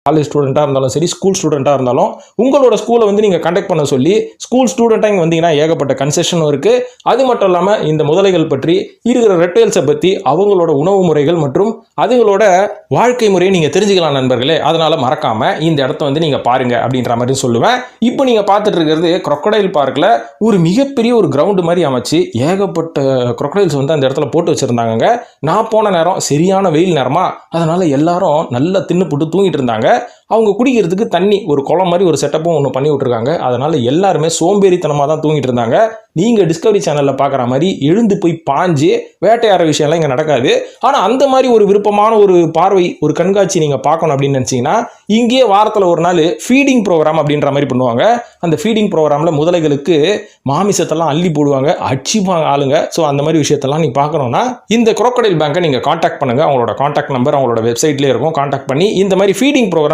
College ஸ்டூடெண்ட்டாக இருந்தாலும் சரி, ஸ்கூல் ஸ்டூடெண்ட்டாக இருந்தாலும் உங்களோட ஸ்கூலை வந்து நீங்கள் கண்டக்ட் பண்ண சொல்லி ஸ்கூல் ஸ்டூடெண்ட்டாக இங்கே வந்தீங்கன்னா ஏகப்பட்ட கன்செஷனும் இருக்குது. அது மட்டும் இல்லாமல் இந்த முதலைகள் பற்றி இருக்கிற ரெப்டைல்ஸை பற்றி அவங்களோட உணவு முறைகள் மற்றும் அதுங்களோட வாழ்க்கை முறையை நீங்கள் தெரிஞ்சுக்கலாம் நண்பர்களே. அதனால் மறக்காமல் இந்த இடத்த வந்து நீங்கள் பாருங்கள் அப்படின்ற மாதிரி சொல்லுவேன். இப்போ நீங்கள் பார்த்துட்டு இருக்கிறது crocodile பார்க்கில் ஒரு மிகப்பெரிய ஒரு கிரவுண்டு மாதிரி அமைச்சு ஏகப்பட்ட crocodiles வந்து அந்த இடத்துல போட்டு வச்சுருந்தாங்க. நான் போன நேரம் சரியான வெயில் நேரமா, அதனால் எல்லாரும் நல்லா தின்னு போட்டு தூங்கிட்டு இருந்தாங்க. அவங்க குடிக்கிறதுக்கு தண்ணி ஒரு குளம் மாதிரி ஒரு செட்டப்பும் ஒன்று பண்ணி விட்டுருக்காங்க. அதனால் எல்லாருமே சோம்பேறித்தனமாக தான் தூங்கிட்டு இருந்தாங்க. நீங்கள் டிஸ்கவரி சேனலில் பார்க்குற மாதிரி எழுந்து போய் பாஞ்சு வேட்டையாடுற விஷயம்லாம் இங்கே நடக்காது. ஆனால் அந்த மாதிரி ஒரு விருப்பமான ஒரு பார்வை, ஒரு கண்காட்சி நீங்கள் பார்க்கணும் அப்படின்னு நினச்சிங்கன்னா இங்கேயே வாரத்தில் ஒரு நாள் ஃபீடிங் ப்ரோக்ராம் அப்படின்ற மாதிரி பண்ணுவாங்க. அந்த ஃபீடிங் ப்ரோக்ராமில் முதலைகளுக்கு மாமிசத்தெல்லாம் அள்ளி போடுவாங்க, அடிச்சுப்பாங்க ஆளுங்க. ஸோ அந்த மாதிரி விஷயத்தெல்லாம் நீ பார்க்கணுன்னா இந்த crocodile பேங்கை நீங்கள் காண்டாக்ட் பண்ணுங்கள். அவங்களோட காண்டாக்ட் நம்பர் அவங்களோட வெப்சைட்லேயே இருக்கும். காண்டாக்ட் பண்ணி இந்த மாதிரி ஃபீடிங் ப்ரோக்ராம்